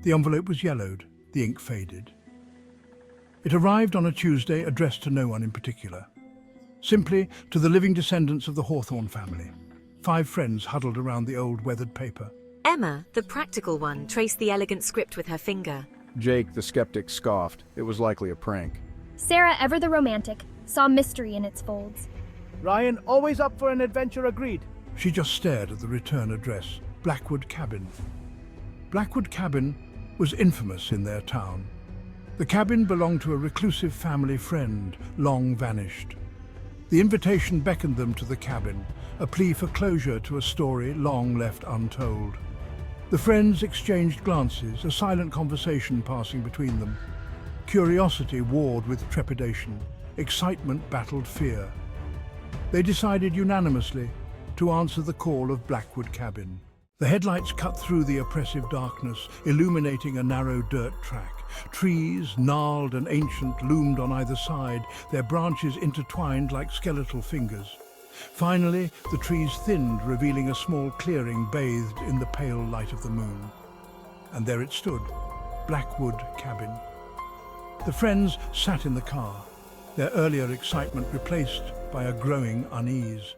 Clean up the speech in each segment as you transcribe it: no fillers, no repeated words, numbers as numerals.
The envelope was yellowed, the ink faded. It arrived on a Tuesday, addressed to no one in particular. Simply to the living descendants of the Hawthorne family. 5 friends huddled around the old weathered paper. Emma, the practical one, traced the elegant script with her finger. Jake, the skeptic, scoffed. It was likely a prank. Sarah, ever the romantic, saw mystery in its folds. Ryan, always up for an adventure, agreed. She just stared at the return address, Blackwood Cabin. Blackwood Cabin was infamous in their town. The cabin belonged to a reclusive family friend, long vanished. The invitation beckoned them to the cabin, a plea for closure to a story long left untold. The friends exchanged glances, a silent conversation passing between them. Curiosity warred with trepidation, excitement battled fear. They decided unanimously to answer the call of Blackwood Cabin. The headlights cut through the oppressive darkness, illuminating a narrow dirt track. Trees, gnarled and ancient, loomed on either side, their branches intertwined like skeletal fingers. Finally, the trees thinned, revealing a small clearing bathed in the pale light of the moon. And there it stood, Blackwood Cabin. The friends sat in the car, their earlier excitement replaced by a growing unease.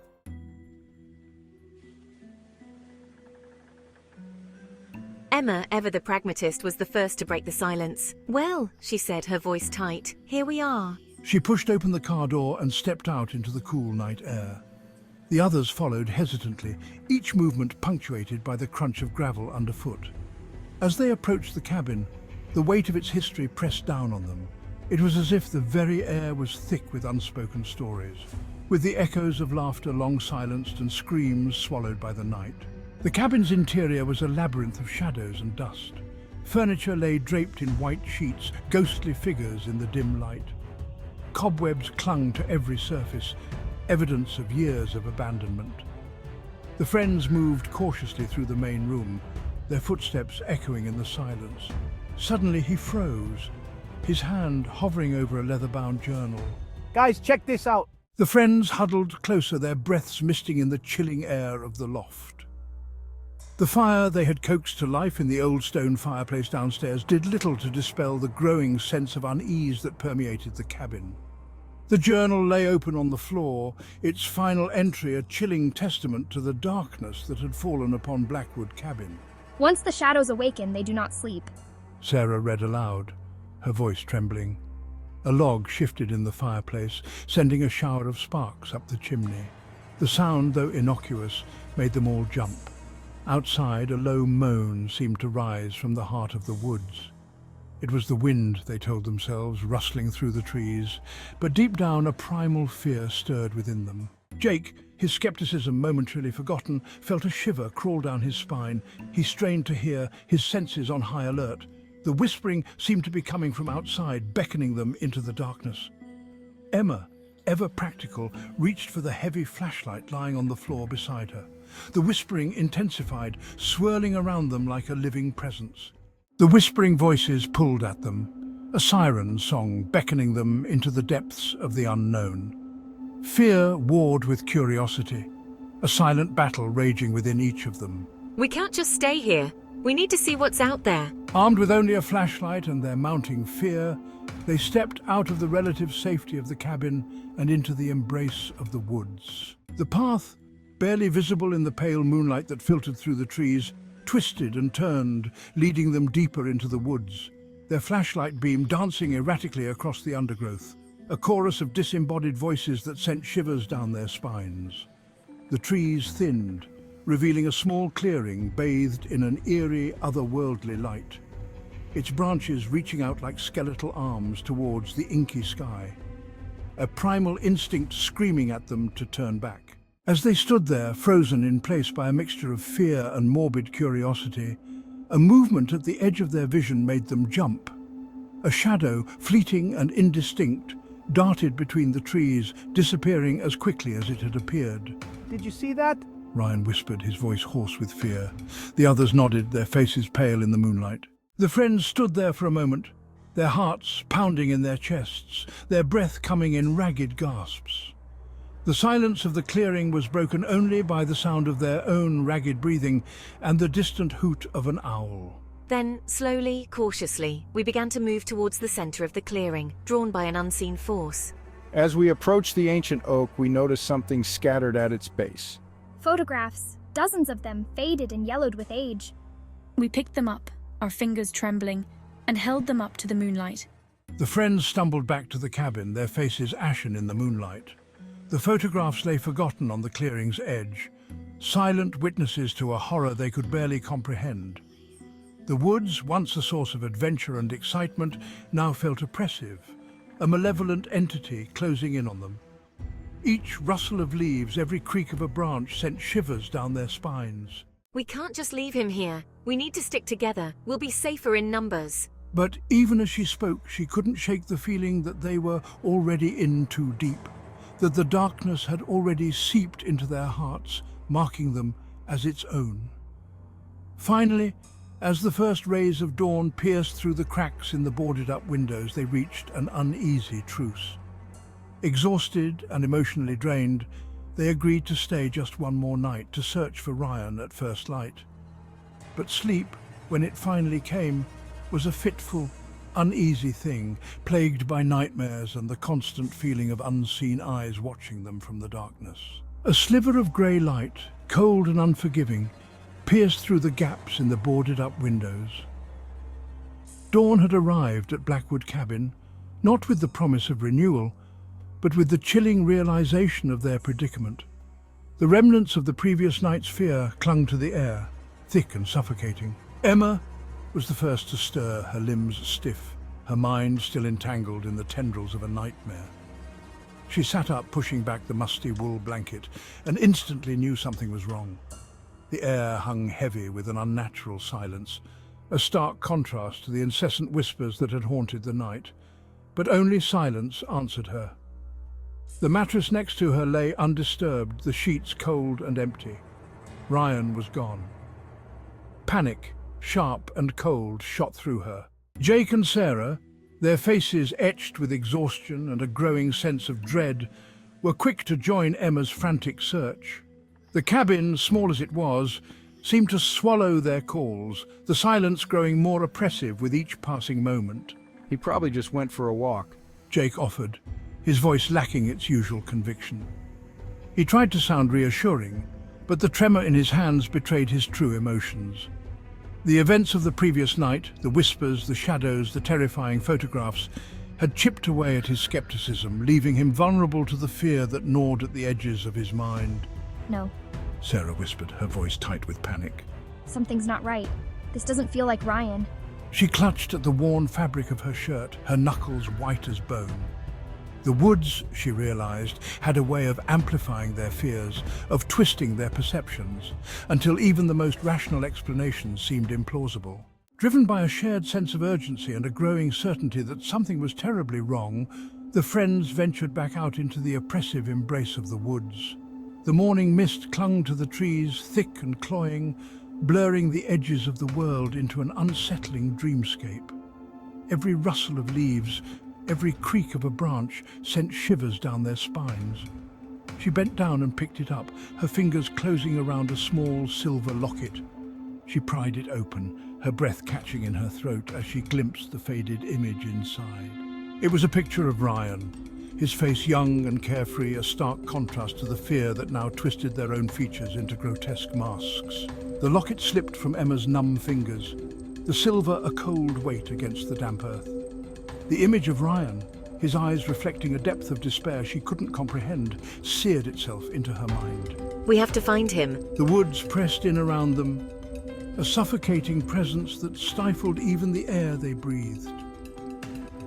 Emma, ever the pragmatist, was the first to break the silence. "Well," she said, her voice tight, "here we are." She pushed open the car door and stepped out into the cool night air. The others followed hesitantly, each movement punctuated by the crunch of gravel underfoot. As they approached the cabin, the weight of its history pressed down on them. It was as if the very air was thick with unspoken stories, with the echoes of laughter long silenced and screams swallowed by the night. The cabin's interior was a labyrinth of shadows and dust. Furniture lay draped in white sheets, ghostly figures in the dim light. Cobwebs clung to every surface, evidence of years of abandonment. The friends moved cautiously through the main room, their footsteps echoing in the silence. Suddenly he froze, his hand hovering over a leather-bound journal. Guys, check this out. The friends huddled closer, their breaths misting in the chilling air of the loft. The fire they had coaxed to life in the old stone fireplace downstairs did little to dispel the growing sense of unease that permeated the cabin. The journal lay open on the floor, its final entry a chilling testament to the darkness that had fallen upon Blackwood Cabin. Once the shadows awaken, they do not sleep. Sarah read aloud, her voice trembling. A log shifted in the fireplace, sending a shower of sparks up the chimney. The sound, though innocuous, made them all jump. Outside, a low moan seemed to rise from the heart of the woods. It was the wind, they told themselves, rustling through the trees, but deep down a primal fear stirred within them. Jake, his skepticism momentarily forgotten, felt a shiver crawl down his spine. He strained to hear, his senses on high alert. The whispering seemed to be coming from outside, beckoning them into the darkness. Emma, ever practical, reached for the heavy flashlight lying on the floor beside her. The whispering intensified, swirling around them like a living presence. The whispering voices pulled at them, a siren song beckoning them into the depths of the unknown. Fear warred with curiosity, a silent battle raging within each of them. "We can't just stay here. We need to see what's out there." Armed with only a flashlight and their mounting fear, they stepped out of the relative safety of the cabin and into the embrace of the woods. The path, barely visible in the pale moonlight that filtered through the trees, twisted and turned, leading them deeper into the woods, their flashlight beam dancing erratically across the undergrowth, a chorus of disembodied voices that sent shivers down their spines. The trees thinned, revealing a small clearing bathed in an eerie, otherworldly light, its branches reaching out like skeletal arms towards the inky sky, a primal instinct screaming at them to turn back. As they stood there, frozen in place by a mixture of fear and morbid curiosity, a movement at the edge of their vision made them jump. A shadow, fleeting and indistinct, darted between the trees, disappearing as quickly as it had appeared. Did you see that? Ryan whispered, his voice hoarse with fear. The others nodded, their faces pale in the moonlight. The friends stood there for a moment, their hearts pounding in their chests, their breath coming in ragged gasps. The silence of the clearing was broken only by the sound of their own ragged breathing and the distant hoot of an owl. Then, slowly, cautiously, we began to move towards the center of the clearing, drawn by an unseen force. As we approached the ancient oak, we noticed something scattered at its base. Photographs, dozens of them, faded and yellowed with age. We picked them up, our fingers trembling, and held them up to the moonlight. The friends stumbled back to the cabin, their faces ashen in the moonlight. The photographs lay forgotten on the clearing's edge, silent witnesses to a horror they could barely comprehend. The woods, once a source of adventure and excitement, now felt oppressive, a malevolent entity closing in on them. Each rustle of leaves, every creak of a branch sent shivers down their spines. We can't just leave him here. We need to stick together. We'll be safer in numbers. But even as she spoke, she couldn't shake the feeling that they were already in too deep, that the darkness had already seeped into their hearts, marking them as its own. Finally, as the first rays of dawn pierced through the cracks in the boarded-up windows, they reached an uneasy truce. Exhausted and emotionally drained, they agreed to stay just one more night to search for Ryan at first light. But sleep, when it finally came, was a fitful, uneasy thing, plagued by nightmares and the constant feeling of unseen eyes watching them from the darkness. A sliver of grey light, cold and unforgiving, pierced through the gaps in the boarded-up windows. Dawn had arrived at Blackwood Cabin, not with the promise of renewal, but with the chilling realization of their predicament. The remnants of the previous night's fear clung to the air, thick and suffocating. Emma was the first to stir, her limbs stiff, her mind still entangled in the tendrils of a nightmare. She sat up, pushing back the musty wool blanket, and instantly knew something was wrong. The air hung heavy with an unnatural silence, a stark contrast to the incessant whispers that had haunted the night. But only silence answered her. The mattress next to her lay undisturbed, the sheets cold and empty. Ryan was gone. Panic, sharp and cold, shot through her. Jake and Sarah, their faces etched with exhaustion and a growing sense of dread, were quick to join Emma's frantic search. The cabin, small as it was, seemed to swallow their calls, the silence growing more oppressive with each passing moment. He probably just went for a walk. Jake offered, his voice lacking its usual conviction. He tried to sound reassuring, but the tremor in his hands betrayed his true emotions. The events of the previous night, the whispers, the shadows, the terrifying photographs, had chipped away at his skepticism, leaving him vulnerable to the fear that gnawed at the edges of his mind. No, Sarah whispered, her voice tight with panic. something's not right. This doesn't feel like Ryan. She clutched at the worn fabric of her shirt, her knuckles white as bone. The woods, she realized, had a way of amplifying their fears, of twisting their perceptions, until even the most rational explanations seemed implausible. Driven by a shared sense of urgency and a growing certainty that something was terribly wrong, the friends ventured back out into the oppressive embrace of the woods. The morning mist clung to the trees, thick and cloying, blurring the edges of the world into an unsettling dreamscape. Every rustle of leaves, every creak of a branch sent shivers down their spines. She bent down and picked it up, her fingers closing around a small silver locket. She pried it open, her breath catching in her throat as she glimpsed the faded image inside. It was a picture of Ryan, his face young and carefree, a stark contrast to the fear that now twisted their own features into grotesque masks. The locket slipped from Emma's numb fingers, the silver a cold weight against the damp earth. The image of Ryan, his eyes reflecting a depth of despair she couldn't comprehend, seared itself into her mind. We have to find him. The woods pressed in around them, a suffocating presence that stifled even the air they breathed.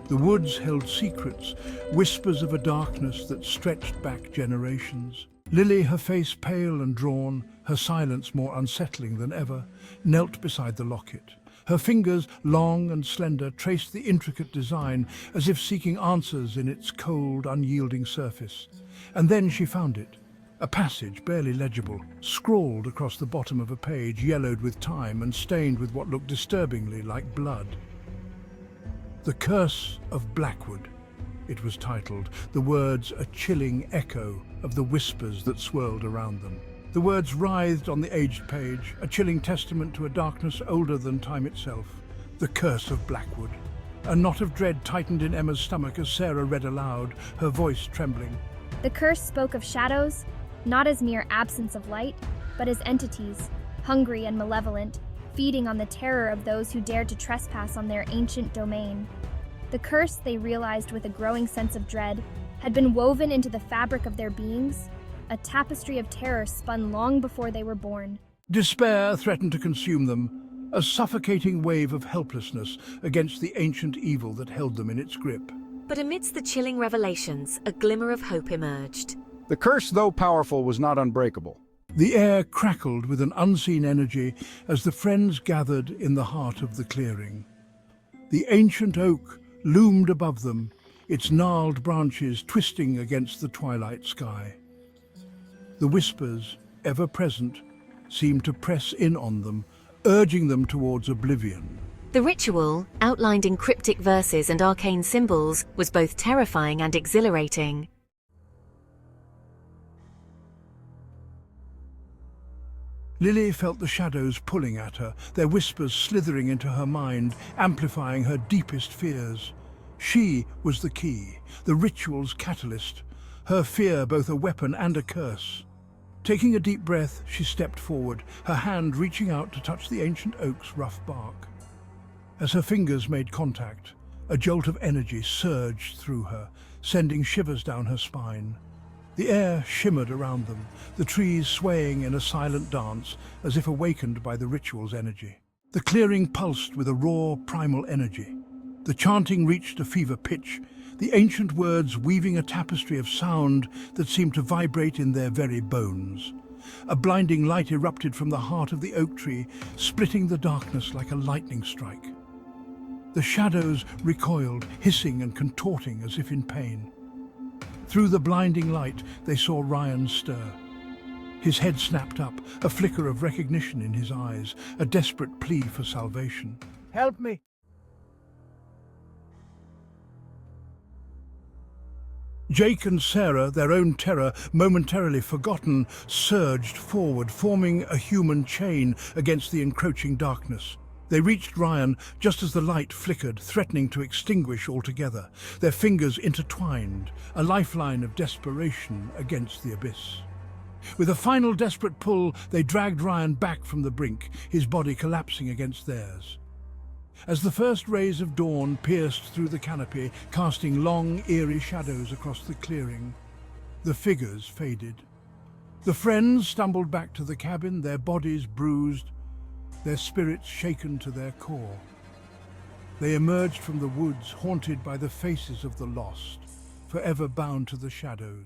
The woods held secrets, whispers of a darkness that stretched back generations. Lily, her face pale and drawn, her silence more unsettling than ever, knelt beside the locket. Her fingers, long and slender, traced the intricate design as if seeking answers in its cold, unyielding surface. And then she found it. A passage, barely legible, scrawled across the bottom of a page, yellowed with time and stained with what looked disturbingly like blood. The Curse of Blackwood, it was titled, the words a chilling echo of the whispers that swirled around them. The words writhed on the aged page, a chilling testament to a darkness older than time itself. The curse of Blackwood. A knot of dread tightened in Emma's stomach as Sarah read aloud, her voice trembling. The curse spoke of shadows, not as mere absence of light, but as entities, hungry and malevolent, feeding on the terror of those who dared to trespass on their ancient domain. The curse, they realized with a growing sense of dread, had been woven into the fabric of their beings, a tapestry of terror spun long before they were born. Despair threatened to consume them, a suffocating wave of helplessness against the ancient evil that held them in its grip. But amidst the chilling revelations, a glimmer of hope emerged. The curse, though powerful, was not unbreakable. The air crackled with an unseen energy as the friends gathered in the heart of the clearing. The ancient oak loomed above them, its gnarled branches twisting against the twilight sky. The whispers, ever present, seemed to press in on them, urging them towards oblivion. The ritual, outlined in cryptic verses and arcane symbols, was both terrifying and exhilarating. Lily felt the shadows pulling at her, their whispers slithering into her mind, amplifying her deepest fears. She was the key, the ritual's catalyst, her fear both a weapon and a curse. Taking a deep breath, she stepped forward, her hand reaching out to touch the ancient oak's rough bark. As her fingers made contact, a jolt of energy surged through her, sending shivers down her spine. The air shimmered around them, the trees swaying in a silent dance as if awakened by the ritual's energy. The clearing pulsed with a raw, primal energy. The chanting reached a fever pitch, the ancient words weaving a tapestry of sound that seemed to vibrate in their very bones. A blinding light erupted from the heart of the oak tree, splitting the darkness like a lightning strike. The shadows recoiled, hissing and contorting as if in pain. Through the blinding light, they saw Ryan stir. His head snapped up, a flicker of recognition in his eyes, a desperate plea for salvation. Help me. Jake and Sarah, their own terror momentarily forgotten, surged forward, forming a human chain against the encroaching darkness. They reached Ryan just as the light flickered, threatening to extinguish altogether, their fingers intertwined, a lifeline of desperation against the abyss. With a final desperate pull, they dragged Ryan back from the brink, his body collapsing against theirs. As the first rays of dawn pierced through the canopy, casting long, eerie shadows across the clearing, the figures faded. The friends stumbled back to the cabin, their bodies bruised, their spirits shaken to their core. They emerged from the woods, haunted by the faces of the lost, forever bound to the shadows.